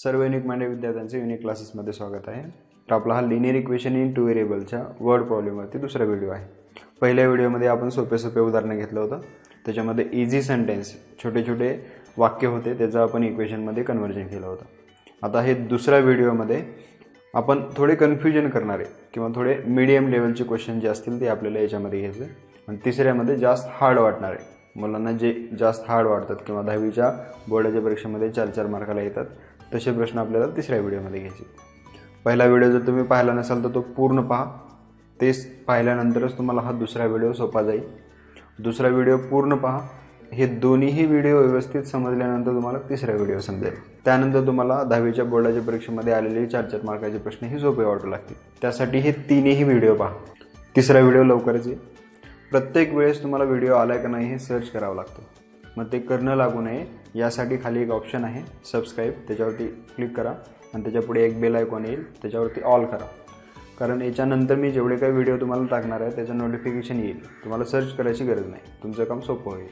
सर्व unique minded विद्यार्थ्यांचे unique क्लासेसमध्ये स्वागत आहे. तर आपला हा लिनियर इक्वेशन इन टू व्हेरिएबलच्या वर्ड प्रॉब्लेमवरती दुसरा व्हिडिओ आहे. पहिल्या व्हिडिओमध्ये आपण सोपे उदाहरण घेतलं होतं. त्याच्यामध्ये इझी सेंटेन्स छोटे छोटे वाक्य होते, त्याचं आपण इक्वेशनमध्ये कन्व्हर्जन केलं होतं. आता हे दुसऱ्या व्हिडिओमध्ये आपण थोडे कन्फ्युजन करणारे किंवा थोडे मीडियम लेवलचे क्वेश्चन जे असतील ते आपल्याला याच्यामध्ये घ्यायचे. आणि तिसऱ्यामध्ये जास्त हार्ड वाटणारे, मुलांना जे जास्त हार्ड वाटतात किंवा 10वीच्या बोर्डाच्या परीक्षेमध्ये 4-4 मार्काला येतात तसे प्रश्न आपल्याला तिसऱ्या व्हिडिओमध्ये घ्यायचे. पहिला व्हिडिओ जर तुम्ही पाहिला नसाल तर तो पूर्ण पहा. तेच पाहिल्यानंतरच तुम्हाला हा दुसरा व्हिडिओ सोपा जाईल. दुसरा व्हिडिओ पूर्ण पहा. हे दोन्हीही व्हिडिओ व्यवस्थित समजल्यानंतर तुम्हाला तिसरा व्हिडिओ समजेल. त्यानंतर तुम्हाला 10वीच्या बोर्डाच्या परीक्षेमध्ये आलेले 4-4 मार्काचे प्रश्न हे सोपे वाटू लागतील. त्यासाठी हे तिन्ही व्हिडिओ पहा. तिसरा व्हिडिओ लवकरच येईल. प्रत्येक वेळेस तुम्हाला व्हिडिओ आला का नाही हे सर्च करावं लागतं. मग ते करणं लागू नये यासाठी खाली एक ऑप्शन आहे सबस्क्राईब, त्याच्यावरती क्लिक करा आणि त्याच्यापुढे एक बेल आयकॉन येईल, त्याच्यावरती ऑल करा. कारण याच्यानंतर मी जेवढे काही व्हिडिओ तुम्हाला टाकणार आहे त्याचं नोटिफिकेशन येईल. तुम्हाला सर्च करायची गरज नाही, तुमचं काम सोपं होईल.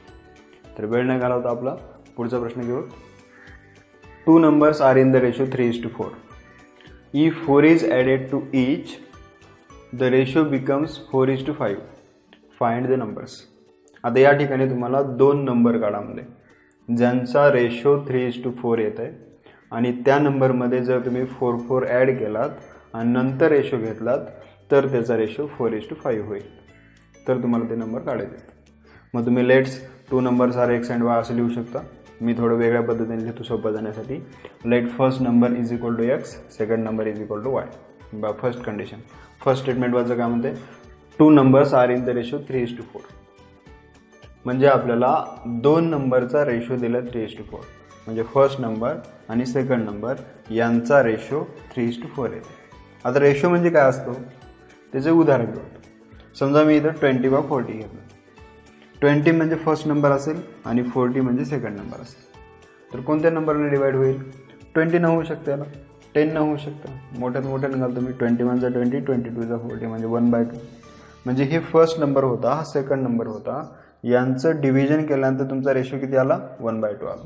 तर वेळ न घालवता आपला पुढचा प्रश्न घेऊ. 2 numbers are in the ratio 3:4. If 4 is added to each, the ratio becomes 4:5. Find the numbers. आता या ठिकाणी तुम्हाला 2 नंबर काढा मध्ये ज्यांचा रेशो 3:4 येत आहे आणि त्या नंबरमध्ये जर तुम्ही 4 ॲड केलात आणि नंतर रेशो घेतलात तर त्याचा रेशो 4:5 होईल. तर तुम्हाला ते नंबर काढायचे. मग तुम्ही let's 2 numbers are x and y असं लिहू शकता. मी थोडं वेगळ्या पद्धतीने लिहितो सोपं जाण्यासाठी. Let first number is equal to x, second number is equal to y. बा फर्स्ट कंडिशन, फर्स्ट स्टेटमेंट वाचं काय म्हणते, 2 numbers are in the ratio 3:4. म्हणजे आपल्याला 2 नंबरचा रेशो दिला 3:4. म्हणजे फर्स्ट नंबर आणि सेकंड नंबर यांचा रेशो 3:4 येते. आता रेशो म्हणजे काय असतो त्याचे उदाहरण घेऊ. समजा मी इथं 20/40 घेतलं. 20 म्हणजे फर्स्ट नंबर असेल आणि 40 म्हणजे सेकंड नंबर असेल. तर कोणत्या नंबरने डिवाइड होईल? 20 न होऊ शकते ना, 10 न होऊ शकतं. मोठ्यात घालतो मी. 21 20, 22 40 म्हणजे 1/2. म्हणजे हे फर्स्ट नंबर होता, हा सेकंड नंबर होता. यांचं डिव्हिजन केल्यानंतर तुमचा रेशो किती आला? 1/2 आला.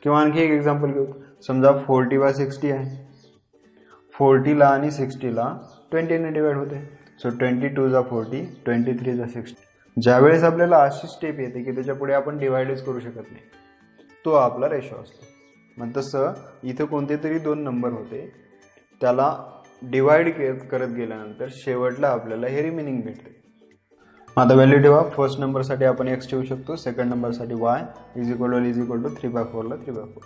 किंवा आणखी एक एक्झाम्पल घेऊ. समजा 40/60 आहे. 40ला आणि 60ला 20 ने डिवाइड होते. सो 22 40, 23 60. ज्यावेळेस आपल्याला अशी स्टेप येते की त्याच्या पुढे आपण डिवाइडच करू शकत नाही, तो आपला रेशो असतो. मग तसं इथं कोणते तरी 2 नंबर होते, त्याला डिवाइड करत गेल्यानंतर शेवटला आपल्याला हे रिमेनिंग भेटते. आता व्हॅल्यू ठेवा. फर्स्ट नंबरसाठी आपण x ठेवू शकतो, सेकंड नंबरसाठी y इज इक्वल टू 3/4 ला 3/4.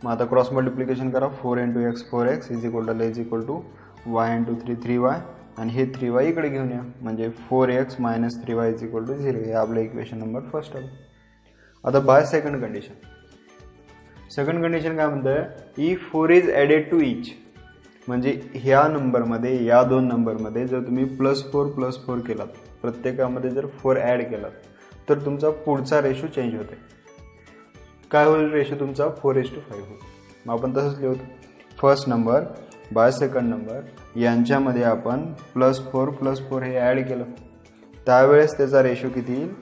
मग आता क्रॉस मल्टिप्लिकेशन करा. 4 × x 4x is equal to y × 3 3y आणि हे 3y इकडे घेऊन या. म्हणजे 4x - 3y is equal to 0. हे आपलं इक्वेशन नंबर फर्स्ट आलं. आता by second condition. Second condition काय म्हणतं, if 4 is added to each. म्हणजे ह्या नंबरमध्ये, या 2 नंबरमध्ये जर तुम्ही +4 केलात, प्रत्येकामध्ये जर 4 ॲड केलात तर तुमचा पुढचा रेशो चेंज होते. काय होईल रेशो तुमचा? 4:5 होईल. मग आपण तसंच लिहतो. First number by second number यांच्यामध्ये आपण +4 हे ॲड केलं, त्यावेळेस त्याचा रेशो किती येईल?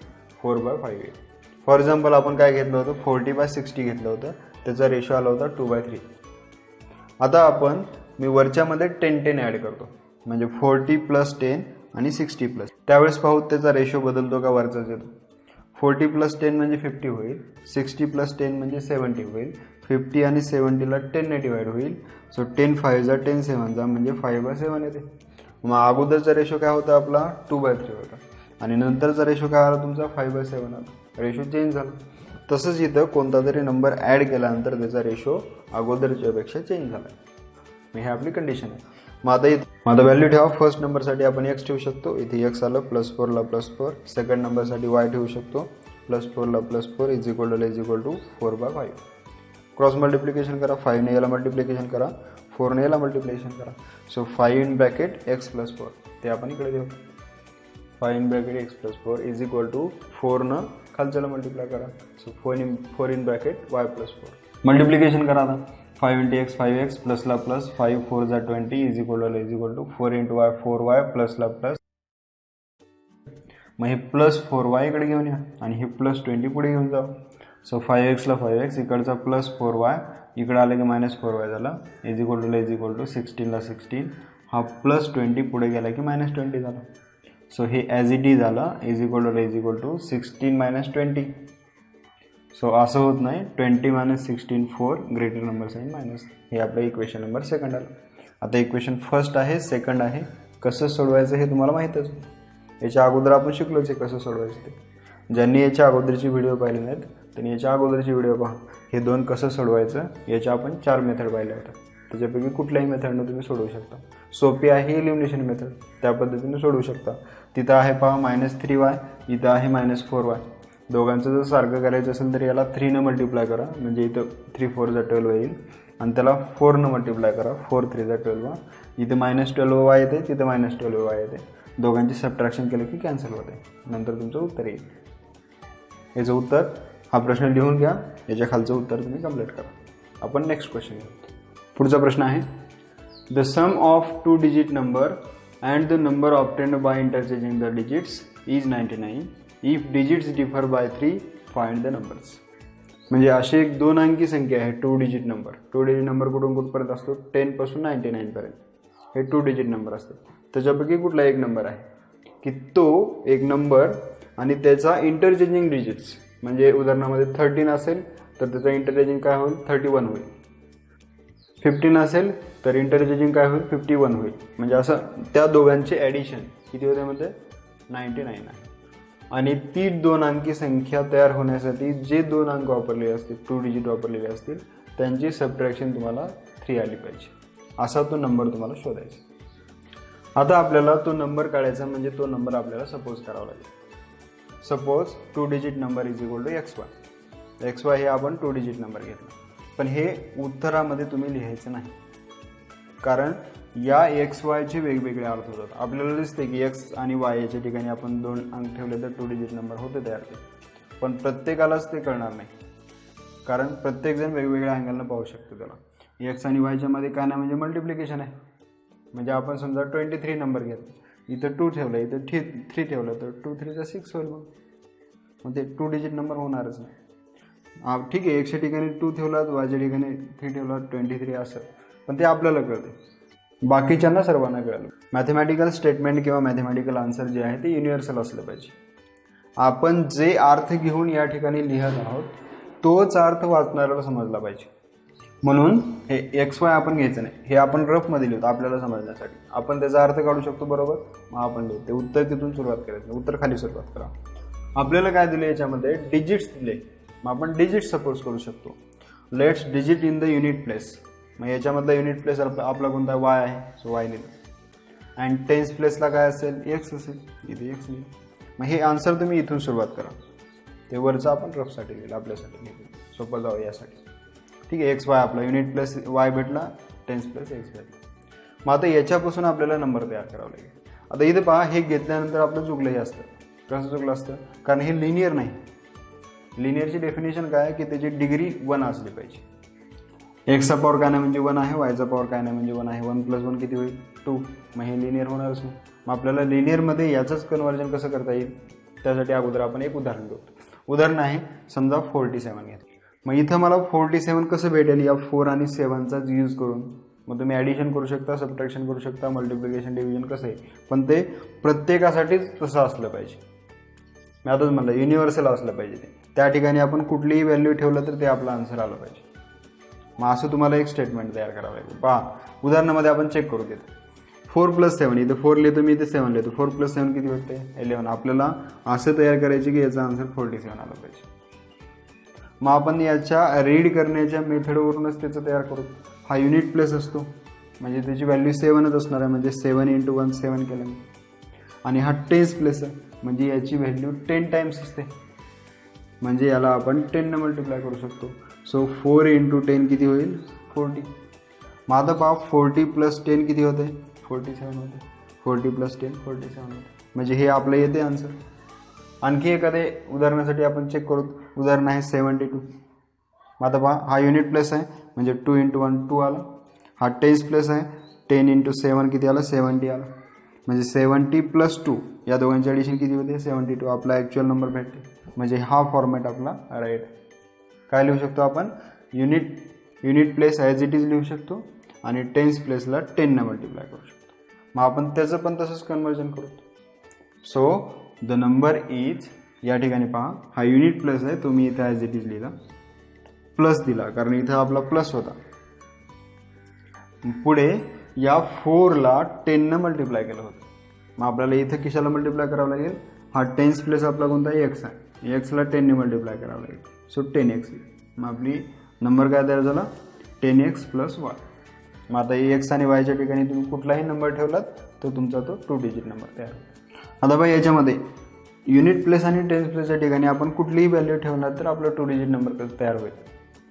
4/5 येईल. फॉर एक्झाम्पल आपण काय घेतलं होतं? 40/60 घेतलं होतं, त्याचा रेशो आला होता 2/3. आता मी वरच्यामध्ये 10 ॲड करतो. म्हणजे 40 + 10 आणि 60+. त्यावेळेस पाहू त्याचा रेशो बदलतो का? वरचाच येतो. 40 + 10 म्हणजे 50 होईल. 60 + 10 म्हणजे 70 होईल. 50 आणि 70ला 10 ने डिवाइड होईल. सो 10 5 जा 10 7 जा म्हणजे 5/7 येते. मग अगोदरचा रेशो काय होता आपला? 2/3 होता आणि नंतरचा रेशो काय आला तुमचा? 5/7 आला. रेशो चेंज झाला. तसंच इथं कोणता तरी नंबर ॲड केल्यानंतर त्याचा रेशो अगोदरच्यापेक्षा चेंज झाला. मग हे आपली कंडिशन आहे. मग आता व्हॅल्यू ठेवा. फर्स्ट नंबरसाठी आपण x ठेवू शकतो. इथे x आलं. +4 ला +4. सेकंड नंबरसाठी y ठेवू शकतो. +4 ला +4 is equal to 4/5. Cross multiplication करा. 5 ने याला मल्टिप्लिकेशन करा, 4 ने याला मल्टिप्लिकेशन करा. सो 5 x + 4 ते आपण इकडे देऊ. 5 x + 4 इज इक्वल टू 4 न खालच्याला मल्टिप्लाय करा. सो 4 y + 4 मल्टिप्लिकेशन करा. आता 5 × x 5x प्लस ला प्लस 5 4 जा 20 is equal to 4 × y 4y plus ला प्लस. मग हे +4y इकडे घेऊन या आणि हे +20 पुढे घेऊन जाऊ. सो 5x ला 5x इकडचा +4y इकडे आलं की -4y झाला इज इक्वल टू 16ला 16 हा +20 पुढे गेला की -20 झाला. सो हे ॲज इट इज आला इज इक्वल टू 16 - 20. सो असं होत नाही 20 - 16 4 ग्रेटर नंबर साईन मायनस. हे आपलं इक्वेशन नंबर सेकंड आलं. आता इक्वेशन फर्स्ट आहे सेकंड आहे कसं सोडवायचं हे तुम्हाला माहीतच. याच्या अगोदर आपण शिकलोच आहे कसं सोडवायचं ते. ज्यांनी याच्या अगोदरची व्हिडिओ पाहिले नाहीत त्यांनी याच्या अगोदरची व्हिडिओ पहा. हे दोन कसं सोडवायचं याच्या आपण 4 मेथड पाहिल्या होत्या. त्याच्यापैकी कुठल्याही मेथडनं तुम्ही सोडवू शकता. सोपी आहे एलिमिनेशन मेथड, त्या पद्धतीने सोडवू शकता. तिथं आहे पहा -3y, इथं आहे -4y. दोघांचं जर सारखं करायचं असेल तर याला 3 न मल्टिप्लाय करा म्हणजे इथं 3 4 = 12 येईल आणि त्याला 4 न मल्टिप्लाय करा 4 3 = 12. इथं -12y येते तिथं -12y येते. दोघांची सबट्रॅक्शन केलं की कॅन्सल होते. नंतर तुमचं उत्तर येईल. याचं उत्तर हा प्रश्न लिहून घ्या. याच्या खालचं उत्तर तुम्ही कंप्लीट करा. आपण नेक्स्ट क्वेश्चन घेऊ. पुढचा प्रश्न आहे the sum of 2 digit number and the number obtained by interchanging the digits is 99. If digits differ by 3 find the numbers. म्हणजे अशी एक 2 अंकी संख्या आहे 2 डिजिट नंबर. 2 डिजिट नंबर कुठून कुठपर्यंत असतो 10 पासून 99 पर्यंत. हे 2 डिजिट नंबर असतात. त्याच्यापैकी कुठला एक नंबर आहे की तो एक नंबर आणि त्याचा इंटरचेंजिंग डिजिट्स म्हणजे उदाहरणामध्ये 13 असेल तर त्याचा इंटरचेंजिंग काय होईल 31 होईल. 15 असेल तर इंटरचेंजिंग काय होईल 51 होईल. म्हणजे असं त्या दोघांचे ॲडिशन किती होते म्हणजे 99 आहे. आणि ती 2 अंकी संख्या तयार होण्यासाठी जे 2 अंक वापरलेले असतील 2 डिजिट वापरलेले असतील त्यांची सबट्रॅक्शन तुम्हाला 3 आली पाहिजे. असा तो नंबर तुम्हाला शोधायचा. आता आपल्याला तो नंबर काढायचा म्हणजे तो नंबर आपल्याला सपोज करावा लागेल. Suppose 2 digit number is equal to XY. XY हे आपण 2 डिजिट नंबर घेतला. पण हे उत्तरामध्ये तुम्ही लिहायचं नाही कारण या XYचे वेगवेगळे अर्थ होतात. आपल्याला दिसते की X आणि Y याच्या ठिकाणी आपण 2 अंक ठेवले तर 2 डिजिट नंबर होते तयार ते. पण प्रत्येकालाच ते कळणार नाही कारण प्रत्येकजण वेगवेगळ्या अँगलनं पाहू शकतो त्याला. X आणि Yच्या मध्ये काय नाही म्हणजे मल्टिप्लिकेशन आहे. म्हणजे आपण समजा 23 नंबर घेतला इथं 2 ठेवलं इथं 3 ठेवलं तर 2 3 6 होईल. मग ते 2 डिजिट नंबर होणारच नाही. ठीक आहे Xच्या ठिकाणी 2 ठेवलात Yच्या ठिकाणी 3 ठेवला 23 असं. पण ते आपल्याला कळते बाकीच्यांना सर्वांना कळलं. मॅथमॅटिकल स्टेटमेंट किंवा मॅथमॅटिकल आन्सर जे आहे ते युनिव्हर्सल असलं पाहिजे. आपण जे अर्थ घेऊन या ठिकाणी लिहत आहोत तोच अर्थ वाचणाऱ्याला समजला पाहिजे. म्हणून हे XY आपण घ्यायचं नाही. हे आपण रफमध्ये लिहितो आपल्याला समजण्यासाठी. आपण त्याचा अर्थ काढू शकतो बरोबर. मग आपण लिहितो ते उत्तर तिथून सुरुवात करायचं. उत्तर खाली सुरुवात करा. आपल्याला काय दिले याच्यामध्ये डिजिट्स दिले. मग आपण डिजिट सपोज करू शकतो. Let's digit in the unit place. मग याच्यामधला युनिट प्लेस आपला कोणता Y आहे सो Y लिहिलं. अँड टेन्स प्लेसला काय असेल X असेल इथे X लिहिलं. मग हे आन्सर तुम्ही इथून सुरुवात करा. ते वरचं आपण रफसाठी लिहिलं आपल्यासाठी लिहिलं सोपं जावं यासाठी. ठीक आहे XY आपला युनिट प्लेस Y भेटला टेन्स प्लेस X भेटला. मग आता याच्यापासून आपल्याला नंबर तयार करावा लागेल. आता इथे पहा हे घेतल्यानंतर आपलं चुकलंही असतं. कसं चुकलं असतं कारण हे लिनियर नाही. लिनियरची डेफिनेशन काय आहे की त्याची डिग्री 1 असली पाहिजे. Xचा पॉवर काय नाही म्हणजे 1 आहे Yचा पॉवर काय नाही म्हणजे 1 आहे. 1 + 1 किती होईल 2. मग हे लिनियर होणारच नाही. मग आपल्याला लिनियरमध्ये याचंच कन्व्हर्जन कसं करता येईल त्यासाठी अगोदर आपण एक उदाहरण घेऊ. उदाहरण आहे समजा 47 घेतलं. मग इथं मला 47 कसं भेटेल या 4 आणि 7चाच यूज करून. मग तुम्ही ॲडिशन करू शकता सबट्रॅक्शन करू शकता मल्टिप्लिकेशन डिव्हिजन कसं आहे पण ते प्रत्येकासाठीच तसं असलं पाहिजे. मी आताच म्हणलं युनिव्हर्सल असलं पाहिजे ते. त्या ठिकाणी आपण कुठलीही व्हॅल्यू ठेवलं तर ते आपलं आन्सर आलं पाहिजे. मग असं तुम्हाला एक स्टेटमेंट तयार करावं लागेल. पहा उदाहरणामध्ये आपण चेक करू देतो. 4 + 7 इथे 4 लिहितो मी इथे 7 लिहितो. 4 + 7 किती भेटते 11. आपल्याला असं तयार करायचे की याचा आन्सर 47 आला पाहिजे. मग आपण याच्या रीड करण्याच्या मेथडवरूनच त्याचं तयार करू. हा युनिट प्लेस असतो म्हणजे त्याची व्हॅल्यू 7च असणार आहे म्हणजे 7 × 1 7 केलं. आणि हा टेन्स प्लेस आहे म्हणजे याची व्हॅल्यू 10 टाइम्स असते म्हणजे याला आपण 10 ने मल्टिप्लाय करू शकतो. सो 4 × 10 किती होईल 40. मग आता पहा 40 + 10 किती होते 47 होते. 40 + 10 47 होते. म्हणजे हे आपलं येते आन्सर. आणखी एखादे उदाहरणासाठी आपण चेक करू. उदाहरण आहे 72. मग आता पहा हा युनिट प्लेस आहे म्हणजे 2 × 1 2 आला. हा टेन्स प्लेस आहे 10 × 7 किती आला 70 आला. म्हणजे 70 + 2 या दोघांची ॲडिशन किती होते 72. आपला ॲक्च्युअल नंबर भेटते. म्हणजे हा फॉर्मॅट आपला राईट. काय लिहू शकतो आपण unit unit place as it is लिहू शकतो आणि टेन्स प्लेसला 10 ने मल्टिप्लाय करू शकतो. मग आपण त्याचं पण तसंच कन्वर्जन करू. सो द नंबर इज, या ठिकाणी पहा हा युनिट प्लेस आहे, तुम्ही इथं ॲज इट इज लिहिला, प्लस दिला कारण इथं आपला प्लस होता. पुढे या 4ला 10 ने मल्टिप्लाय केलं होतं. मग आपल्याला इथं कशाला मल्टिप्लाय करावं लागेल, हा टेन्स प्लेस आपला कोणता एक्स आहे, एक्सला 10 ने मल्टिप्लाय करावं लागेल. So 10x. मग आपली नंबर काय तयार झाला, 10x + y. मग आता एक्स आणि वायच्या ठिकाणी तुम्ही कुठलाही नंबर ठेवलात तर तुमचा तो 2 डिजिट नंबर तयार होईल. आता बाई याच्यामध्ये युनिट प्लेस आणि टेन्स प्लेसच्या ठिकाणी आपण कुठलीही व्हॅल्यू ठेवणार तर आपला 2 डिजिट नंबर कसं तयार होईल.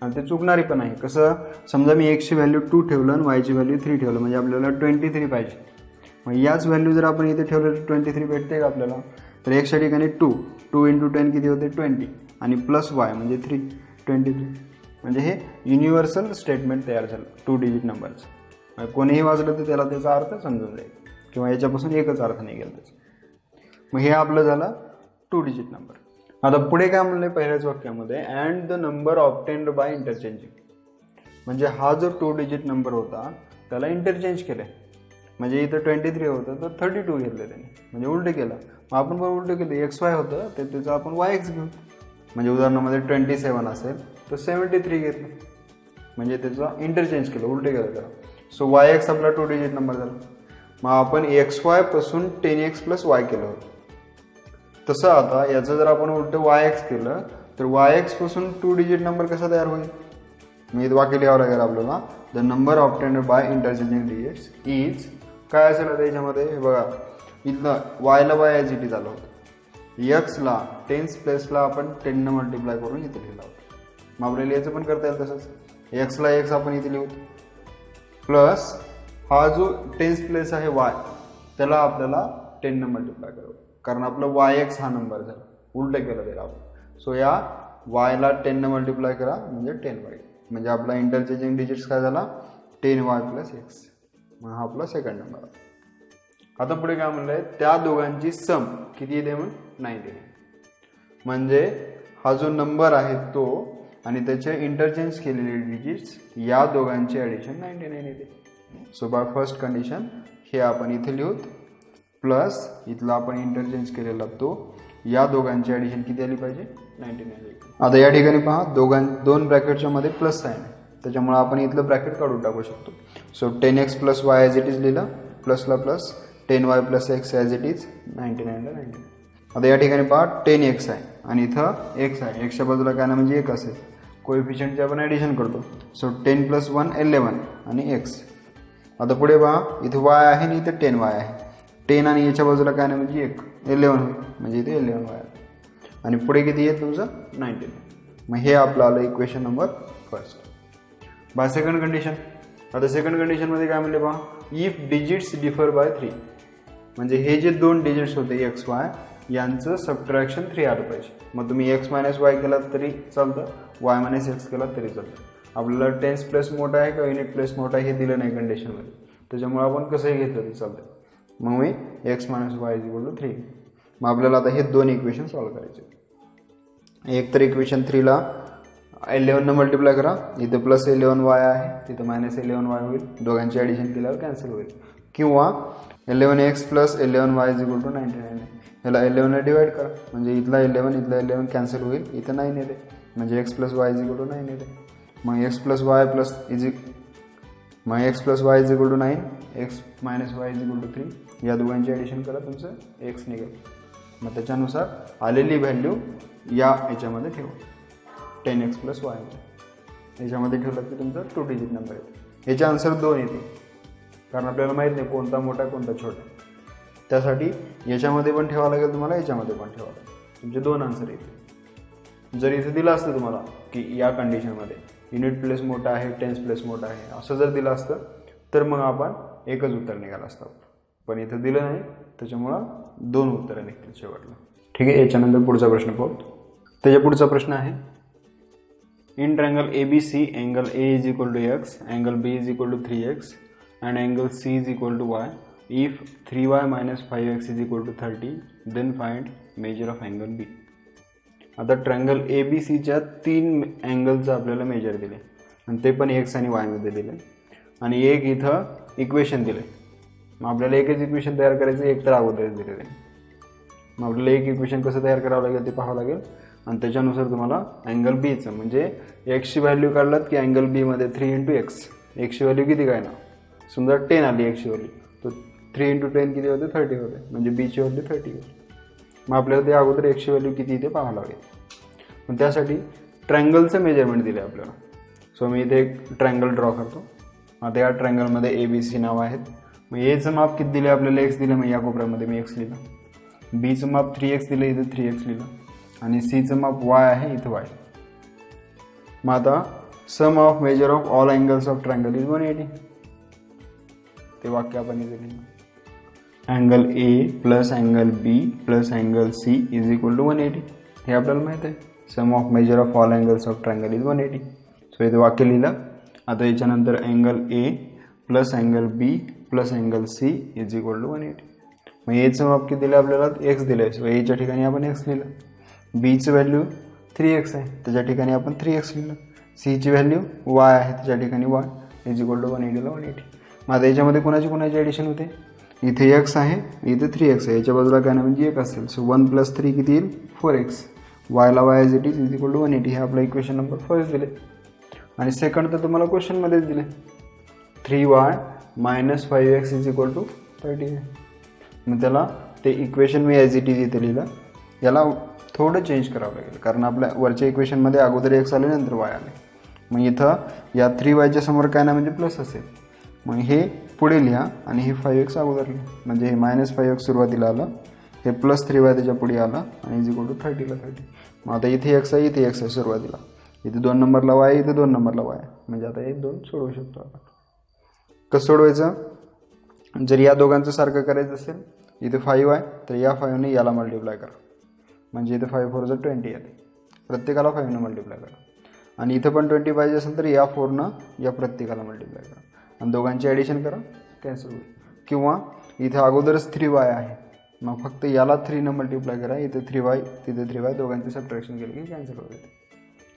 आणि ते चुकणारी पण आहे. कसं, समजा मी एक्सची व्हॅल्यू 2 ठेवलं आणि वायची व्हॅल्यू 3 ठेवलं, म्हणजे आपल्याला 23 पाहिजे. मग याच व्हॅल्यू जर आपण इथे ठेवलं तर 23 भेटते का आपल्याला. तर एक्सच्या ठिकाणी 2 × 10 किती होते 20 आणि प्लस वाय म्हणजे 3 23. म्हणजे हे युनिव्हर्सल स्टेटमेंट तयार झालं 2 डिजिट नंबरचं. कोणीही वाचलं तर त्याला त्याचा अर्थ समजून जाईल किंवा याच्यापासून एकच अर्थ निघेल त्याचा. मग हे आपलं झालं 2 डिजिट नंबर. आता पुढे काय म्हणलं पहिल्याच वाक्यामध्ये, and the number obtained by interchanging. म्हणजे हा जो 2 डिजिट नंबर होता त्याला इंटरचेंज केलं. म्हणजे इथं 23 होतं तर 32 घेतलं त्याने, म्हणजे उलटं केलं. मग आपण पण उलटं केलं, XY होतं तर त्याचं आपण YX घेऊ. म्हणजे उदाहरणामध्ये 27 असेल तर 73 घेतलं, म्हणजे त्याचं इंटरचेंज केलं, उलटं केलं त्याला. सो YX आपला 2 डिजिट नंबर झाला. मग आपण XY पासून 10x + y केलं होतं. तसं आता याचं जर आपण उलटं YX केलं तर YX पासून 2 डिजिट नंबर कसा तयार होईल. मी वाक्य लिहावं लागेल आपल्याला, the number obtained by interchanging digits is, काय असेल आता याच्यामध्ये हे बघा, इथलं वायला वाय ॲज इट इज आलं होतं, एक्सला टेन्स प्लेसला आपण 10 ने मल्टिप्लाय करून इथे लिहिलं होतं. मग आपल्याला याचं पण करता येईल तसंच, एक्सला एक्स आपण इथे लिहू, प्लस हा जो टेन्स प्लेस आहे वाय त्याला आपल्याला 10 ने मल्टिप्लाय करावं कारण आपलं YX हा नंबर झाला, उलटं केलं त्याला आपण. सो या वायला 10 ने मल्टिप्लाय करा म्हणजे 10y. म्हणजे आपला इंटरचेंजिंग डिजिट्स काय झाला 10y + x. मग हा आपला सेकंड नंबर. आता पुढे काय म्हणलंय, त्या दोघांची सम किती येते मग 99. म्हणजे हा जो नंबर आहे तो आणि त्याचे इंटरचेंज केलेले डिजिट्स या दोघांचे ॲडिशन 99 येते. सो बाय फर्स्ट कंडिशन हे आपण इथे लिहूत, प्लस इथला आपण इंटरचेंज केलेला तो या दोघांची ॲडिशन किती आली पाहिजे 99. आता या ठिकाणी पहा दोन ब्रॅकेटच्या मध्ये प्लस साइन आहे, त्याच्यामुळे आपण इथलं ब्रॅकेट काढून टाकू शकतो. So 10x + y as it is लिहिलं, प्लसला plus 10y + x as it is 99ला 99. आता या ठिकाणी पहा 10x आहे आणि इथं x आहे, एक्सच्या बाजूला काय ना म्हणजे 1 असेल, कोएफिशियंटचे आपण ॲडिशन करतो. सो 10 + 1 11 आणि x. आता पुढे पहा इथं y आहे आणि इथं 10y आहे, 10 आणि याच्या बाजूला काय ना म्हणजे 1 11 होईल, म्हणजे इथे 11y आहे आणि पुढे किती येईल तुमचं 19. मग हे आपलं आलं equation number first. Bye second condition. आता सेकंड कंडिशनमध्ये काय म्हणले पहा, इफ डिजिट्स डिफर बाय 3. म्हणजे हे जे 2 डिजिट्स होते XY यांचं सबट्रॅक्शन 3 आलं पाहिजे. मग तुम्ही x - y केलात तरी चालतं, y - x केलात तरी चालतं. आपल्याला टेन्स प्लेस मोठा आहे का युनिट प्लेस मोठा आहे हे दिलं नाही कंडिशनमध्ये, त्याच्यामुळे आपण कसंही घेतलं तरी चालतं. मग मी x - y = 3. मग आपल्याला आता हे 2 इक्वेशन सॉल्व्ह करायचे. एक तर इक्वेशन 3ला 11 ने मल्टिप्लाय करा, इथे प्लस 11y आहे तिथं -11y होईल, दोघांची ॲडिशन केल्यावर कॅन्सल होईल. किंवा 11x + 11y = 99. याला 11 ने डिवाइड करा म्हणजे इथला 11 इथला 11 कॅन्सल होईल, इथं 9 येते म्हणजे x + y = 9 येते. मग x + y + 9, x - y = 3. या दोघांची ॲडिशन करा, तुमचं x निघेल. मग त्याच्यानुसार आलेली व्हॅल्यू या याच्यामध्ये ठेवा, 10x + y याच्यामध्ये ठेवलं की तुमचा 2 डिजिट नंबर येतो. याचे आन्सर 2 येते कारण आपल्याला माहीत नाही कोणता मोठा कोणता छोटा, त्यासाठी याच्यामध्ये पण ठेवावं लागेल तुम्हाला, याच्यामध्ये पण ठेवावं लागेल. तुमचे 2 आन्सर येतील. जर इथे दिलं असतं तुम्हाला की या कंडिशनमध्ये युनिट प्लेस मोठा आहे टेन्स प्लेस मोठा आहे असं जर दिलं असतं तर मग आपण एकच उत्तर निघालं असतं, पण इथं दिलं नाही त्याच्यामुळं 2 उत्तरं निघतील शेवटला. ठीक आहे, याच्यानंतर पुढचा प्रश्न पाहू. त्याच्या पुढचा प्रश्न आहे, in triangle ABC angle A = x, angle B = 3x and angle C = y. If 3y - 5x = 30, then find measure of angle B. आता ट्रायंगल ABCच्या 3 अँगलचं आपल्याला मेजर दिले. आणि ते पण एक्स आणि वायमध्ये दिले आणि एक इथं इक्वेशन दिले. मग आपल्याला एकच इक्वेशन तयार करायचं, एक तर अगोदरच दिले आहे. मग आपल्याला एक इक्वेशन कसं तयार करावं लागेल ते पाहावं लागेल आणि त्याच्यानुसार तुम्हाला अँगल बीचं म्हणजे एक्सची व्हॅल्यू काढलात की अँगल बीमध्ये 3 × x. एक्सची व्हॅल्यू किती काय ना, समजा 10 आली एक्सची व्हॅल्यू, तर 3 × 10 किती होते, 30 होते, म्हणजे बीची व्हॅल्यू 30 होते. मग आपल्याला ते अगोदर एक्सची व्हॅल्यू किती ते पाहावं लागेल. पण त्यासाठी ट्रायंगलचं मेजरमेंट दिलं आहे आपल्याला. सो मी इथे एक ट्रायंगल ड्रॉ करतो. आता या ट्रायंगलमध्ये ABC नाव आहेत. मग एचं माप किती दिलं आपल्याला, एक्स दिलं, मग या कोपऱ्यामध्ये मी एक्स लिहिलं. बीचं माप 3x दिलं, इथं 3x लिहिलं आणि सीचं माप y आहे, इथं y. मग आता sum of measure of all angles of triangle is 180. ते वाक्य आपण इथे लिहिलं. Angle A plus angle B plus angle C is equal to 180. हे आपल्याला माहीत आहे. Sum of measure of all angles of triangle is 180. So इथे वाक्य लिहिलं. आता याच्यानंतर angle A plus angle B plus angle C is equal to 180. मग एचं माप किती दिलं आपल्याला, एक्स दिलं आहे. सो एच्या ठिकाणी आपण एक्स लिहिलं. बीचं व्हॅल्यू 3x आहे, त्याच्या ठिकाणी आपण 3x लिहिलं. सीची व्हॅल्यू y आहे, त्याच्या ठिकाणी y इज इक्वल टू 180 ला 180. मग आता याच्यामध्ये कोणाची ॲडिशन होते, इथे x आहे, इथे 3x आहे, याच्या बाजूला काय ना म्हणजे 1 असेल. सो 1 + 3 किती येईल, 4x. yला y इज इक्वल टू 180. हे आपलं इक्वेशन नंबर फर्स्ट दिले. आणि सेकंड तर तुम्हाला क्वेश्चनमध्येच दिले, 3y - 5x is equal to 30. मग त्याला ते equation me as it is इथे लिहिलं. याला थोडं चेंज करावं लागेल, कारण आपल्या वरच्या इक्वेशनमध्ये अगोदर x आले, नंतर y आले. मग इथं या 3y समोर काय ना म्हणजे प्लस असेल. मग हे पुढे लिहा आणि हे 5x अगोदर लिहा. म्हणजे हे -5x सुरुवातीला आलं, हे +3y त्याच्या पुढे आलं आणि इज इक्वल टू 30 ला 30. मग आता इथे x आहे, इथे x आहे सुरुवातीला, इथे 2 नंबरला y आहे, इथे 2 नंबरला y आहे. म्हणजे आता हे 2 सोडवू शकतो आपण. कसं सोडवायचं, जर या दोघांचं सारखं करायचं असेल, इथे 5 आहे तर या 5ने याला मल्टिप्लाय करा, म्हणजे इथे 5 4 20 येते. प्रत्येकाला 5ने मल्टिप्लाय करा. आणि इथं पण 20 पाहिजे असेल तर या 4नं या प्रत्येकाला मल्टिप्लाय करा आणि दोघांची ॲडिशन करा, कॅन्सल होईल. किंवा इथे अगोदरच 3y आहे, मग फक्त याला 3नं मल्टिप्लाय करा, इथे 3y तिथे 3y, दोघांची सबट्रॅक्शन केली की कॅन्सल होते.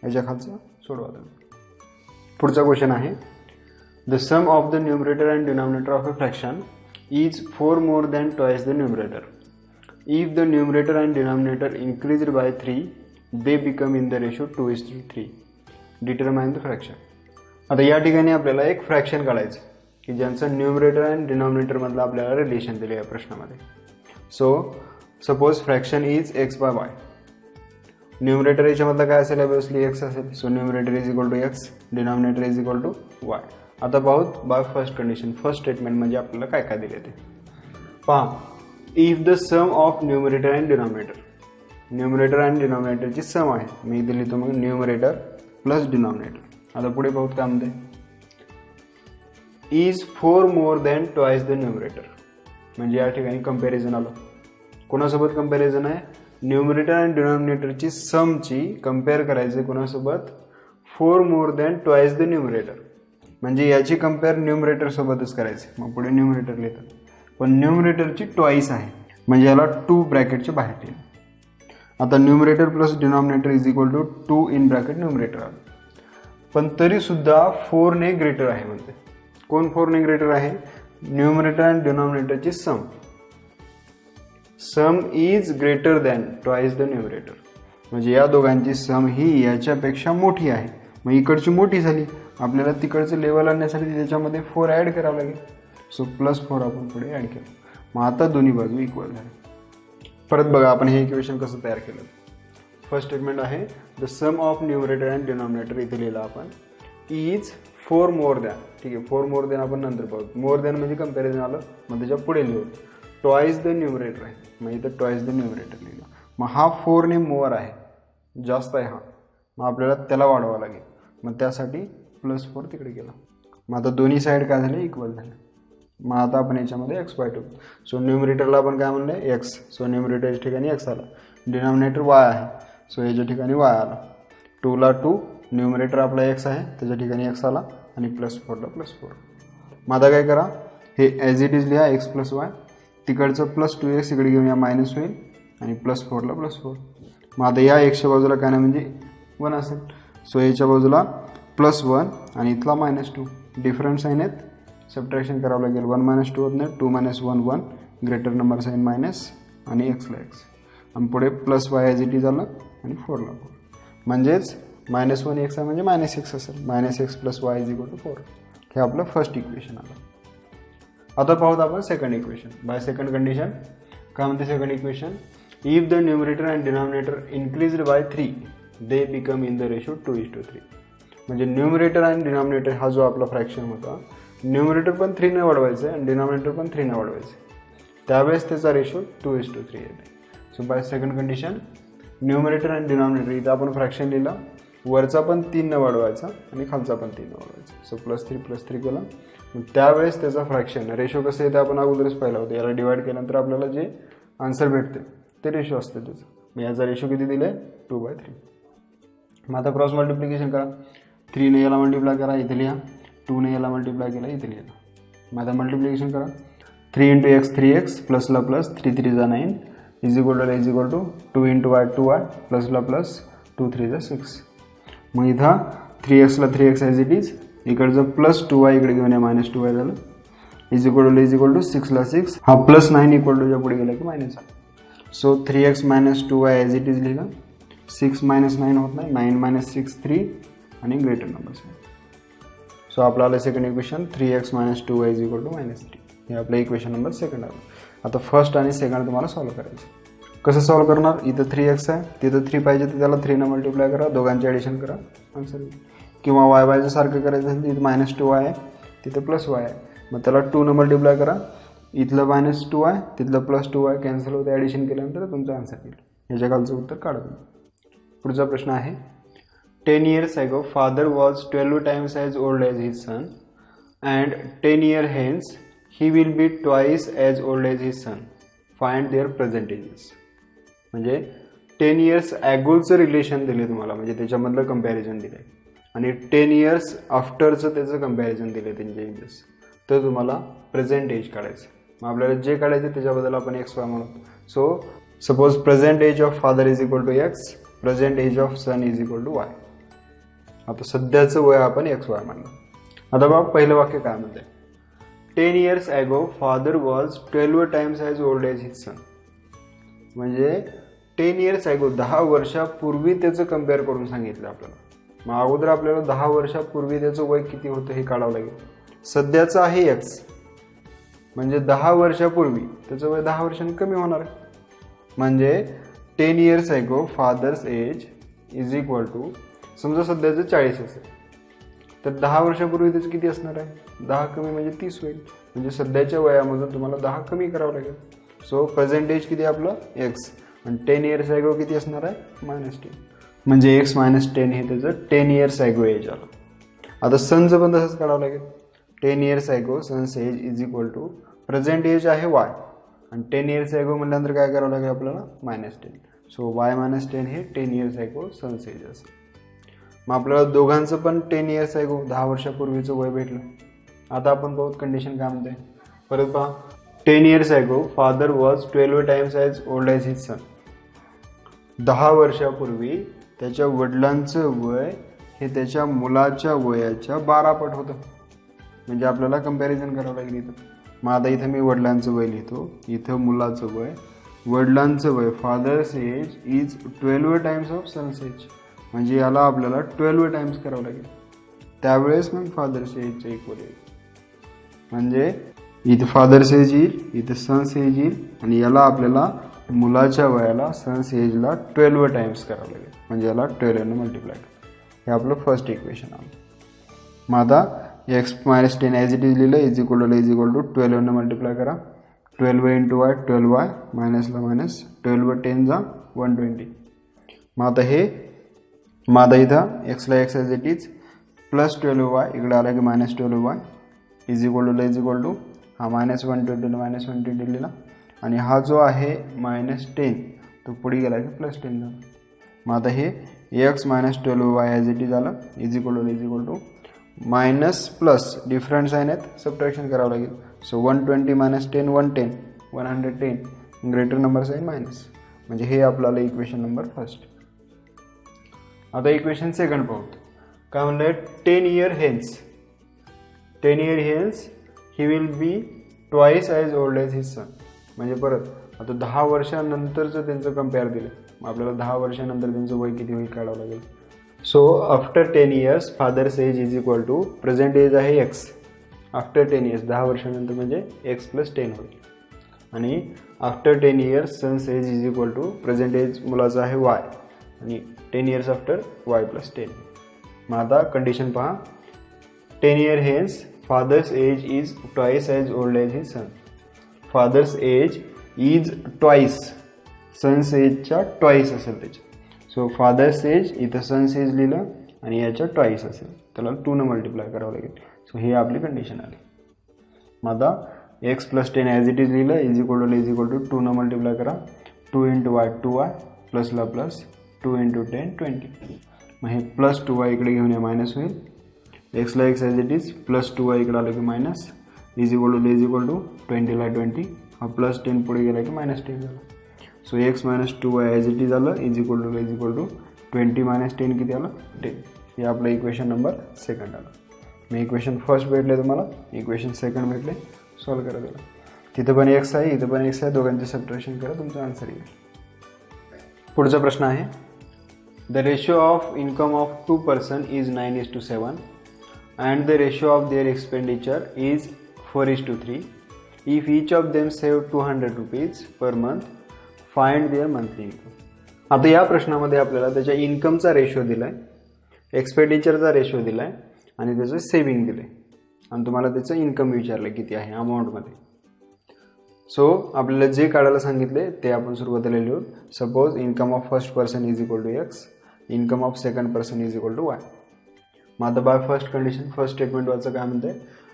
याच्या खालचं सोडवा तुम्ही. पुढचा क्वेश्चन आहे, the sum of the numerator and denominator of a fraction is 4 more than twice the numerator. If the numerator and denominator increased by 3, they become in the ratio 2:3. Determine the fraction. आता या ठिकाणी आपल्याला एक fraction काढायचं की ज्यांचं numerator and denominator मधलं आपल्याला रिलेशन दिले या प्रश्नामध्ये. So suppose fraction is x/y. Numerator याच्यामधलं काय असेल, ऑब्वियसली x असेल. So numerator is equal to x, denominator is equal to y. आता पाहूत by first condition. First statement म्हणजे आपल्याला काय काय दिले ते पहा. If the sum of numerator and denominator, numerator and डिनॉमिनेटरची सम आहे, मी इथे लिहितो मग न्यूमरेटर प्लस डिनॉमिनेटर. आता पुढे पाहूत काय म्हणते, is 4 more than twice the numerator. म्हणजे या ठिकाणी कंपॅरिझन आलं. कोणासोबत कंपॅरिझन आहे, न्यूमरेटर अँड डिनॉमिनेटरची समची कंपेअर करायचं कोणासोबत, 4 more than twice the numerator. म्हणजे याची कंपेअर न्यूमरेटर सोबतच करायचे. मग पुढे न्यूमरेटर लिहितात, पण न्यूमरेटरची ट्वाईस आहे म्हणजे याला 2 ब्रॅकेटच्या बाहेर ठेव. आता numerator plus denominator is equal to 2 in bracket numerator आलं. पण तरी सुद्धा 4ने ग्रेटर आहे. म्हणते कोण 4ने ग्रेटर आहे, न्यूमरेटर अँड डिनॉमिनेटरची sum. Sum is greater than twice the numerator. म्हणजे या दोघांची सम ही याच्यापेक्षा मोठी आहे. मग इकडची मोठी झाली, आपल्याला तिकडचं लेवल आणण्यासाठी त्याच्यामध्ये 4 ॲड करावं लागेल. सो +4 आपण पुढे ॲड केलं. मग आता दोन्ही बाजू इक्वल झाले. परत बघा आपण हे इक्वेशन कसं तयार केलं. फर्स्ट स्टेटमेंट आहे, the sum of numerator and denominator इथे लिहिलं आपण, इज 4 more than. ठीक आहे, 4 more than आपण नंतर पाहू. मोर दॅन म्हणजे कंपॅरिझन आलं, मग त्याच्या पुढे लिहू ट्वाईस द न्यूमरेटर आहे, मग इथं ट्वाईस द न्यूमरेटर लिहिलं. मग हा 4ने मोर आहे, जास्त आहे हा, मग आपल्याला त्याला वाढवावं लागेल. मग त्यासाठी +4 तिकडे गेला. मग आता दोन्ही साईड काय झाले, इक्वल झाले. मग आता आपण याच्यामध्ये x/2. सो न्यूमरेटरला आपण काय म्हणलं, x. सो न्यूमरेटरच्या ठिकाणी x आला, डिनॉमिनेटर y आहे, सो याच्या ठिकाणी y आला. 2 ला 2, न्यूमरेटर आपला x आहे, त्याच्या ठिकाणी x आला आणि +4 ला +4. मग आता काय करा, हे ॲज इट इज लिहा, x + y. तिकडचं +2x इकडे घेऊन या मायनस होईल आणि +4 ला +4. मग आता या एक्सच्या बाजूला काय ना म्हणजे 1 असेल. सो याच्या बाजूला +1 आणि इथला -2 डिफरंट साईन आहेत, सबट्रॅक्शन करावं लागेल. 1 - 2 होत नाही, 2 - 1 1 ग्रेटर नंबर साईन मायनस आणि एक्सला एक्स आणि पुढे +y ॲज इट इज आलं आणि 4ला 4 म्हणजेच -1 x आहे म्हणजे -x असेल. -x + y = 4 हे आपलं फर्स्ट इक्वेशन आलं. आता पाहूत आपण second equation. By second condition काय म्हणते second equation, if the numerator and denominator increased by 3 they become in the ratio 2:3. म्हणजे न्यूमरेटर आणि डिनॉमिनेटर हा जो आपला फ्रॅक्शन होता, न्यूमरेटर पण 3 ने वाढवायचं आहे आणि डिनॉमिनेटर पण 3 ने वाढवायचं आहे, त्यावेळेस त्याचा रेशो 2:3 येते. So bye second condition numerator आणि डिनॉमिनेटर इथं आपण फ्रॅक्शन लिहिलं, वरचा पण 3 ने वाढवायचा आणि खालचा पण 3 ने वाढवायचा. सो +3 केला, त्यावेळेस त्याचा फ्रॅक्शन रेशो कसं येते आपण अगोदरच पाहिलं होतं. याला डिवाइड केल्यानंतर आपल्याला जे आन्सर भेटते ते रेशो असते त्याचं. मग याचा रेशो किती दिले 2/3. मग आता क्रॉस मल्टिप्लिकेशन करा, 3 ने याला मल्टिप्लाय करा इथे लिहा, 2 ने याला मल्टिप्लाय केला इथे लिहा. मग आता मल्टिप्लिकेशन करा, 3 × x 3x प्लसला प्लस 3 3 जा 9 = 2 × y 2y प्लसला प्लस 2 3 जा 6. मग इथं 3x ला 3x ॲज इट इज, इकडचं +2y इकडे घेऊन या -2y झालं, = 6 ला 6 हा +9 = पुढे गेला की मायनस आला. So 3x - 2y as it is लिहिलं, 6 - 9 होत नाही, 9 - 6 3 आणि ग्रेटर नंबर साईन. सो आपलं आलं सेकंड इक्वेशन 3x - 2y = -3. हे आपलं इक्वेशन नंबर सेकंड आलं. आता फर्स्ट आणि सेकंड तुम्हाला सॉल्व्ह करायचं. कसं सॉल्व्ह करणार, इथं 3x आहे, तिथं 3 पाहिजे तर त्याला 3 ने मल्टिप्लाय करा, दोघांचे ॲडिशन करा, आन्सर येईल. किंवा y सारखं करायचं असेल, तिथं -2y आहे, तिथं +y आहे, मग त्याला 2 ने मल्टिप्लाय करा, इथलं -2y तिथलं +2y कॅन्सल होतं, ॲडिशन केल्यानंतर तुमचं आन्सर येईल. ह्याच्या खालचं उत्तर काढा. पुढचा प्रश्न आहे, 10 years ago father was 12 times as old as his son and 10 years hence he will be twice as old as his son. Find their present ages. म्हणजे 10 years ॲगोचं रिलेशन दिले तुम्हाला, म्हणजे त्याच्यामधलं कंपॅरिझन दिलं आहे आणि 10 years आफ्टरचं त्याचं कंपॅरिझन दिलं आहे त्यांचे एजेस. तर तुम्हाला प्रेझेंट एज काढायचं. मग आपल्याला जे काढायचं त्याच्याबद्दल आपण XY म्हणू. So suppose present age of father = X, present age of son = Y. आता सध्याचं वय आपण XY मानलं. आता बघा पहिलं वाक्य काय म्हणते, 10 years ago father was 12 times as old as his son. म्हणजे 10 years ago 10 वर्षापूर्वी त्याचं कम्पेअर करून सांगितलं आपल्याला. मग अगोदर आपल्याला 10 वर्षापूर्वी त्याचं वय किती होतं हे काढावं लागेल. सध्याचं आहे X, म्हणजे 10 वर्षापूर्वी त्याचं वय 10 वर्षांनी कमी होणार आहे. म्हणजे 10 years ago फादर्स एज = समजा सध्याचं 40 असेल तर 10 वर्षापूर्वी त्याचं किती असणार आहे, 10 कमी म्हणजे 30 होईल. म्हणजे सध्याच्या वयामधून तुम्हाला 10 कमी करावं लागेल. सो प्रेझेंट एज किती आपलं X आणि 10 years ago किती असणार आहे -10. म्हणजे X - 10 हे त्याचं 10 years ago एज आलं. आता सनचं पण तसंच काढावं लागेल. 10 years ago son's age = present age आहे Y आणि 10 years ago म्हटल्यानंतर काय करावं लागेल आपल्याला -10. सो Y - 10 हे 10 years ago सन्स एज असेल. मग आपल्याला दोघांचं पण 10 years ago 10 वर्षापूर्वीचं वय भेटलं. आता आपण पाहू कंडिशन काय म्हणते. परत पहा, 10 years ago father was 12 times as old as his son. 10 वर्षापूर्वी त्याच्या वडिलांचं वय हे त्याच्या मुलाच्या वयाच्या 12 पट होतं. म्हणजे आपल्याला कंपॅरिझन करावं लागेल इथं. मग आता इथं मी वडिलांचं वय लिहितो, इथं मुलाचं वय. वडिलांचं वय फादर्स एज इज 12 times ऑफ सन्स एज, म्हणजे याला आपल्याला 12 टाइम्स करावं लागेल, त्यावेळेस मग फादर्स एजचं इक्वल येईल. म्हणजे इथं फादर्स एज येईल, इथं सन्स एज येईल आणि याला आपल्याला मुलाच्या वयाला सन्स एजला 12 टाइम्स करावं लागेल, म्हणजे याला 12 ने मल्टिप्लाय करा. हे आपलं फर्स्ट इक्वेशन आलं. मग आता X - 10 ॲज इट इज लिहिलं, = 12 ने मल्टिप्लाय करा, 12 × Y 12y मायनसला मायनस 12 10 जा 120. मग आता इथं X ला X as it is +12y इकडे आला की -12y = हा -120 ने -120 लिहिला आणि हा जो आहे -10 तो पुढे गेला की +10 झाला. मग आता हे X - 12y as it is आलं, = मायनस प्लस डिफरंट साईन आहेत, सबट्रॅक्शन करावं लागेल. So 120 - 10 110 110 greater number sign minus. म्हणजे हे आपल्याला इक्वेशन नंबर फर्स्ट. आता इक्वेशन सेकंड पाहू. काय म्हणलं 10 year hence 10 year hence he will be twice as old as his son. म्हणजे परत आता 10 वर्षानंतरचं त्यांचं कम्पेअर दिलं, मग आपल्याला 10 वर्षानंतर त्यांचं वय किती होईल काढावं लागेल. So after 10 years father's age is equal to present age आहे एक्स. आफ्टर 10 years 10 वर्षानंतर म्हणजे एक्स प्लस 10 होईल. आणि after 10 years son's age is equal to present age मुलाचं आहे वाय आणि 10 years आफ्टर वाय प्लस 10. मग आता कंडिशन पहा, 10 year hence father's age is twice age old age his son. Father's age is twice, son's एजच्या twice असेल त्याच्या. So father's age इथं सन्स एज लिहिलं आणि याच्या ट्वाइस असेल, त्याला 2 ने मल्टिप्लाय करावं लागेल. सो ही आपली कंडिशन आली. मग आता x plus 10 as it is लिहिलं, इज इक्वल टू 2 ने मल्टिप्लाय करा. 2 × y 2y प्लसला प्लस 2 × 10 20. मग हे प्लस 2y इकडे घेऊन या मायनस होईल. एक्सला x as it is plus 2y इकडे आलं की मायनस, इज इक्वल टू 20ला 20, हा प्लस 10 पुढे गेला की मायनस 10 झाला. So x minus 2y as it is आलं, इज इक्वल टू 20 मायनस 10 किती आलं 10. हे आपलं इक्वेशन नंबर 2 आलं. मग इक्वेशन फर्स्ट भेटले तुम्हाला, इक्वेशन सेकंड भेटले, सॉल्व करा त्याला. तिथं पण एक्स आहे, इथं पण एक्स आहे, दोघांचे सबट्रॅक्शन करा, तुमचं आन्सर येईल. पुढचा प्रश्न आहे, the ratio of income of 2 person is 9:7 and the ratio of their expenditure is 4:3. If each of them save 200 rupees per month, find their monthly income. आता या प्रश्नामध्ये आपल्याला त्याच्या इन्कमचा रेशो दिलाय, एक्सपेंडिचरचा रेशो दिलाय आणि त्याचं सेव्हिंग दिले आणि तुम्हाला त्याचं इन्कम विचारलं किती आहे अमाऊंटमध्ये. सो आपल्याला जे काढायला सांगितले ते आपण सुरुवातीला लिहू. Suppose income of first person is equal to x, income of second person is equal to y. मग आता by first condition first statement वाचं काय म्हणते,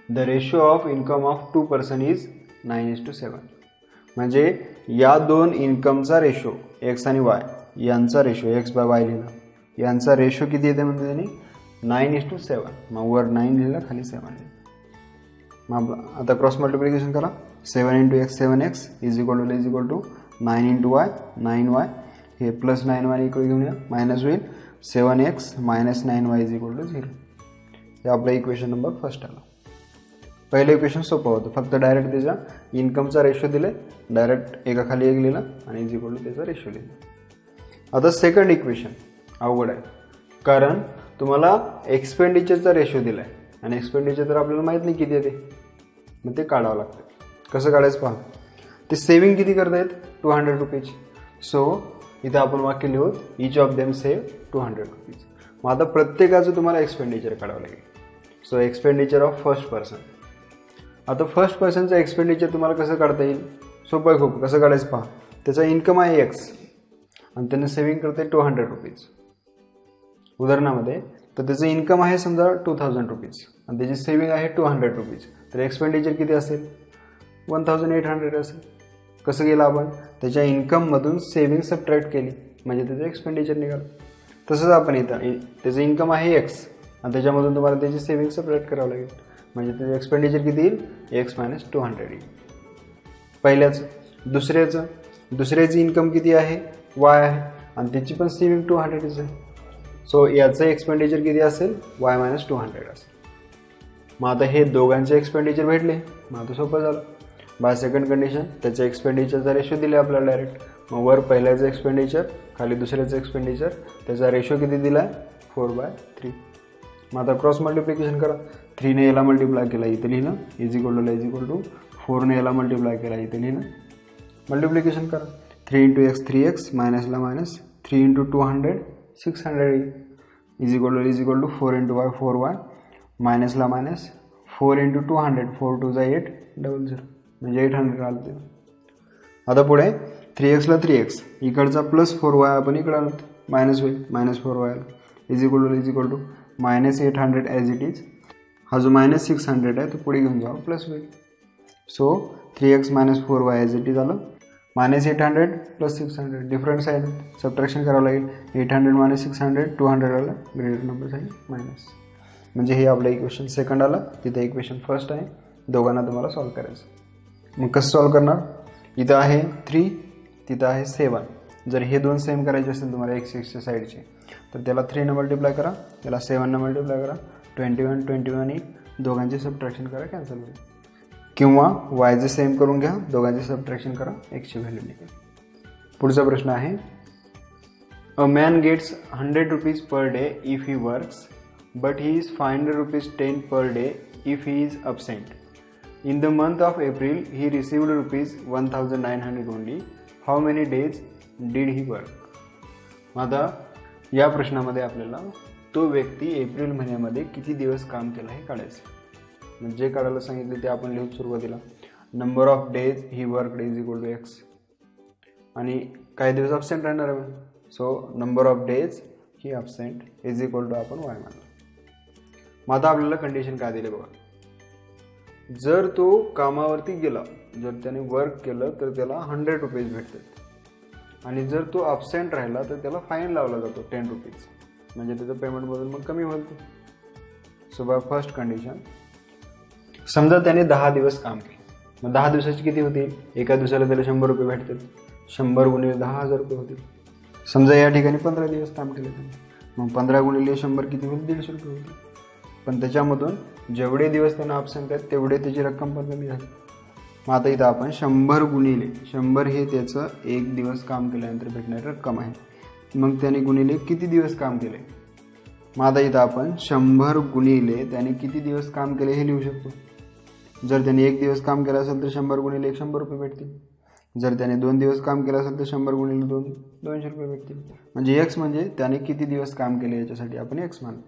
the ratio of income of 2 person is 9:7. म्हणजे या दोन इन्कमचा रेशो एक्स आणि वाय यांचा रेशो, एक्स बाय वाय लिहिला, यांचा रेशो किती येते म्हणजे त्यांनी 9:7. मग वर 9 लिहिलं, खाली 7 लिहिलं. मग आता क्रॉस मल्टिप्लिकेशन करा. 7 × x 7x is equal to 9 × y 9y. हे प्लस 9y इकडे घेऊन या, मायनस होईल. 7x minus 9y is equal to 0. हे आपलं इक्वेशन नंबर फर्स्ट आलं. पहिलं इक्वेशन सोपं होतं, फक्त डायरेक्ट त्याचा इन्कमचा रेशो दिले, डायरेक्ट एकाखाली एक लिहिला आणि इज इक्वल टू त्याचा रेशो लिहिला. आता सेकंड इक्वेशन अवघड आहे, कारण तुम्हाला एक्सपेंडिचरचा रेशो दिला आहे आणि एक्सपेंडिचर तर आपल्याला माहीत नाही किती येते, मग ते काढावं लागतं. कसं काढायचं पहा, ते सेविंग किती करतायत 200 रुपीज. सो इथं आपण वाक्य लिहू, each of them save 200 rupees. मग आता प्रत्येकाचं तुम्हाला एक्सपेंडिचर काढावं लागेल. So expenditure of first person. आता फर्स्ट पर्सनचं एक्सपेंडिचर तुम्हाला कसं काढता येईल, सोपं आहे खूप. कसं काढायचं पहा, त्याचा इन्कम आहे एक्स आणि त्याने सेव्हिंग करते 200 रुपीज उदाहरणामध्ये. तर त्याचं इन्कम आहे समजा 2000 रुपीज आणि त्याची सेव्हिंग आहे 200 रुपीज. तर एक्सपेंडिचर किती असेल 1800 असेल. कसं केलं आपण, त्याच्या इन्कममधून सेव्हिंग सबट्रॅक्ट केली म्हणजे त्याचं एक्सपेंडिचर निघालं. तसंच आपण इथं त्याचं इन्कम आहे एक्स आणि त्याच्यामधून तुम्हाला त्याची सेव्हिंग सबट्रॅक्ट करावं लागेल म्हणजे त्याचं एक्सपेंडिचर किती येईल, एक्स मायनस 200 येईल. पहिल्याचं. दुसऱ्याची इन्कम किती आहे, वाय आहे आणि त्याची पण सेव्हिंग 200 आहे. सो याचं एक्सपेंडिचर किती असेल, वाय मायनस 200 असेल. मग आता हे दोघांचे एक्सपेंडिचर भेटले, मग आता सोपं झालं. बाय सेकंड कंडिशन त्याच्या एक्सपेंडिचरचा रेशो दिले आपल्याला डायरेक्ट. मग वर पहिल्याचं एक्सपेंडिचर, खाली दुसऱ्याचं एक्सपेंडिचर, त्याचा रेशो किती दिला आहे 4/3. मग आता क्रॉस मल्टिप्लिकेशन करा. 3 ने याला मल्टिप्लाय केला इथे लिहिलं, इज इक्वल टू 4 ने याला मल्टिप्लाय केला इथे लिहिलं. मल्टिप्लिकेशन करा. 3 × x 3x मायनसला minus 3 × 200 600 is equal to 4 × y 4y मायनसला मायनस 4 × 200 4 × 2 = 8 00 म्हणजे 800 आलं ते. आता पुढे 3x ला 3x इकडचा प्लस 4y आपण इकडे आणू, मायनस होईल, minus 4y is equal to minus 800 as it is. हा जो मायनस 600 आहे तो पुढे घेऊन जावा, प्लस होईल. So 3x minus 4y as it is आलं. Minus 800 plus 600 different side subtraction करावं लागेल. 800 मायनस 600 200 आलं, ग्रेटर नंबर साईड मायनस. म्हणजे हे आपलं इक्वेशन सेकंड आलं. तिथे इक्वेशन फर्स्ट आहे. दोघांना तुम्हाला सॉल्व करायचं. मग कसं सॉल्व करणार, इथं आहे 3 तिथं आहे 7 जर हे दोन सेम करायचे असेल तुम्हाला एक्स एक्सच्या साईडचे तर त्याला 3 ने मल्टिप्लाय करा, त्याला 7 ने मल्टिप्लाय करा, 21 येईल, दोघांची सबट्रॅक्शन करा, कॅन्सल होईल. किंवा वायचे सेम करून घ्या, दोघांची सबट्रॅक्शन करा, एक्सची व्हॅल्यू निघेल. पुढचा प्रश्न आहे, a man gets 100 rupees per day if he works but he is ₹500 per day if he is absent. In the month of April he received ₹1,900 only. How many days did he work? आता या प्रश्नामध्ये आपल्याला तो व्यक्ती April महिन्यामध्ये किती दिवस काम केलं हे काढायचं. म्हणजे जे काढायला सांगितले ते आपण लिहून सुरुवातीला number of days he worked is equal to x आणि काही दिवस अब्सेंट राहणार आहे. So number of days he absent is equal to आपण वाय मानलं. मग आता आपल्याला कंडिशन काय दिले बघा, जर तो कामावरती गेला, जर त्याने वर्क केलं तर त्याला 100 रुपीज भेटतात आणि जर तो अब्सेंट राहिला तर त्याला फाईन लावला जातो 10 रुपीज, म्हणजे त्याचं पेमेंटमधून मग कमी होईल. सो बाय फर्स्ट कंडिशन, समजा त्याने 10 दिवस काम केले, मग 10 दिवसाची किती होतील, एका दिवसाला त्याला 100 रुपये भेटतात, 100 गुणिले 10,000 रुपये होतील. समजा या ठिकाणी 15 दिवस काम केले त्याने, मग 15 गुणिले 100 किती होईल, 150 रुपये होतील. पण त्याच्यामधून जेवढे दिवस त्यांना अब्सेंट आहेत तेवढे त्याची रक्कम पण कमी झाली. मग आता इथं आपण 100 गुणिले 100 हे त्याचं एक दिवस काम केल्यानंतर भेटणारी रक्कम आहे. मग त्याने गुणिले किती दिवस काम केले, मग आता इथं आपण 100 गुणिले त्याने किती दिवस काम केले हे लिहू शकतो. जर त्याने एक दिवस काम केलं असेल तर 100 गुणिले 100 रुपये भेटतील. जर त्याने 2 दिवस काम केलं असेल तर 100 गुणिले 2 200 रुपये भेटतील. म्हणजे एक्स म्हणजे त्याने किती दिवस काम केले याच्यासाठी आपण एक्स मानू.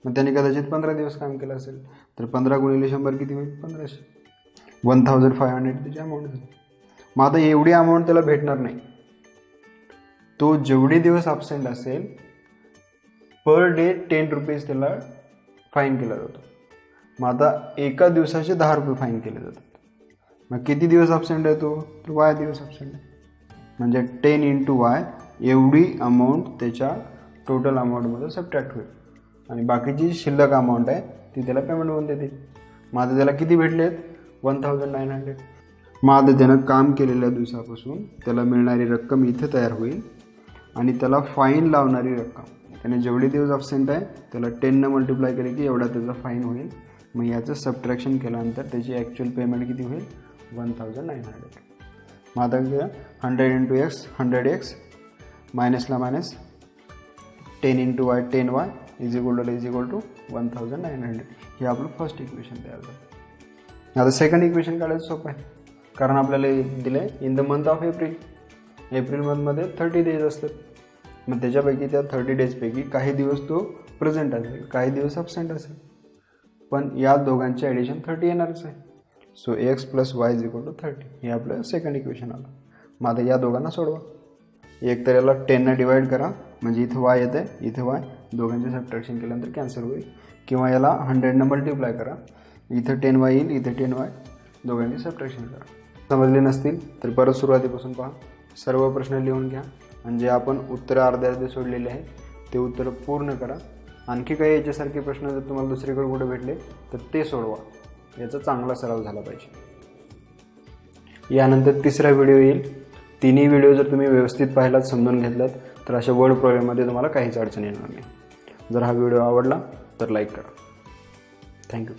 मग त्याने कदाचित 15 दिवस काम केलं असेल तर 15 गुणिले 100 किती होईल, 1500, 1500 त्याची अमाऊंट झाली. मग आता एवढी अमाऊंट त्याला भेटणार नाही, तो जेवढे दिवस अब्सेंट असेल पर डे 10 रुपीज त्याला फाईन केला जातो. मग आता एका दिवसाचे 10 रुपये फाईन केले जातात. मग किती दिवस अब्सेंट आहे तो, तर वाय दिवस अब्सेंट आहे, म्हणजे 10 × वाय एवढी अमाऊंट त्याच्या टोटल अमाऊंटमध्ये सबट्रॅक्ट होईल आणि बाकीची शिल्लक अमाऊंट आहे ती त्याला पेमेंट होऊन देते. मग आता त्याला किती भेटलेत, 1900. मग आता त्यानं काम केलेल्या दिवसापासून त्याला मिळणारी रक्कम इथे तयार होईल आणि त्याला फाईन लावणारी रक्कम, त्याने जेवढे दिवस अब्सेंट आहे त्याला 10 ने मल्टिप्लाय केले की एवढा त्याचा फाईन होईल. मग याचं सबट्रॅक्शन केल्यानंतर त्याची ॲक्च्युअल पेमेंट किती होईल, 1900. मग आता 100 × x 100x मायनसला minus 10 × y 10y is equal to 1900. हे आपलं फर्स्ट इक्वेशन तयार झालं. आता सेकंड इक्वेशन काढायचं सोपं आहे, कारण आपल्याला दिलं आहे in the month of April. April मंथमध्ये 30 डेज असतात. मग त्याच्यापैकी त्या 30 डेजपैकी काही दिवस तो प्रेझेंट असेल, काही दिवस अब्सेंट असेल, पण या दोघांचे ॲडिशन 30 येणारच आहे. So x plus y is equal to 30. हे आपलं सेकंड इक्वेशन आलं. मग आता या दोघांना सोडवा. एक तर याला 10 ने डिवाइड करा, म्हणजे इथं वाय येतं, इथे वाय, दोघांचे सबट्रॅक्शन केल्यानंतर कॅन्सल होईल. किंवा याला 100 ने मल्टिप्लाय करा, इथं 10y येईल, इथे 10y, दोघांचे सबट्रॅक्शन करा. समजले नसतील तर परत सुरुवातीपासून पहा, सर्व प्रश्न लिहून घ्या आणि जे आपण उत्तरं अर्धे सोडलेले आहेत ते उत्तरं पूर्ण करा. आणखी काही याच्यासारखे प्रश्न जर तुम्हाला दुसरीकडे कुठे भेटले तर ते सोडवा, याचा चांगला सराव झाला पाहिजे. यानंतर तिसरा व्हिडिओ येईल. तिन्ही व्हिडिओ जर तुम्ही व्यवस्थित पाहिलात, समजून घेतलात तर अशा वर्ड प्रॉब्लेममध्ये तुम्हाला काहीच अडचण येणार नाही. जर हा व्हिडिओ आवडला तर लाईक करा. थँक्यू.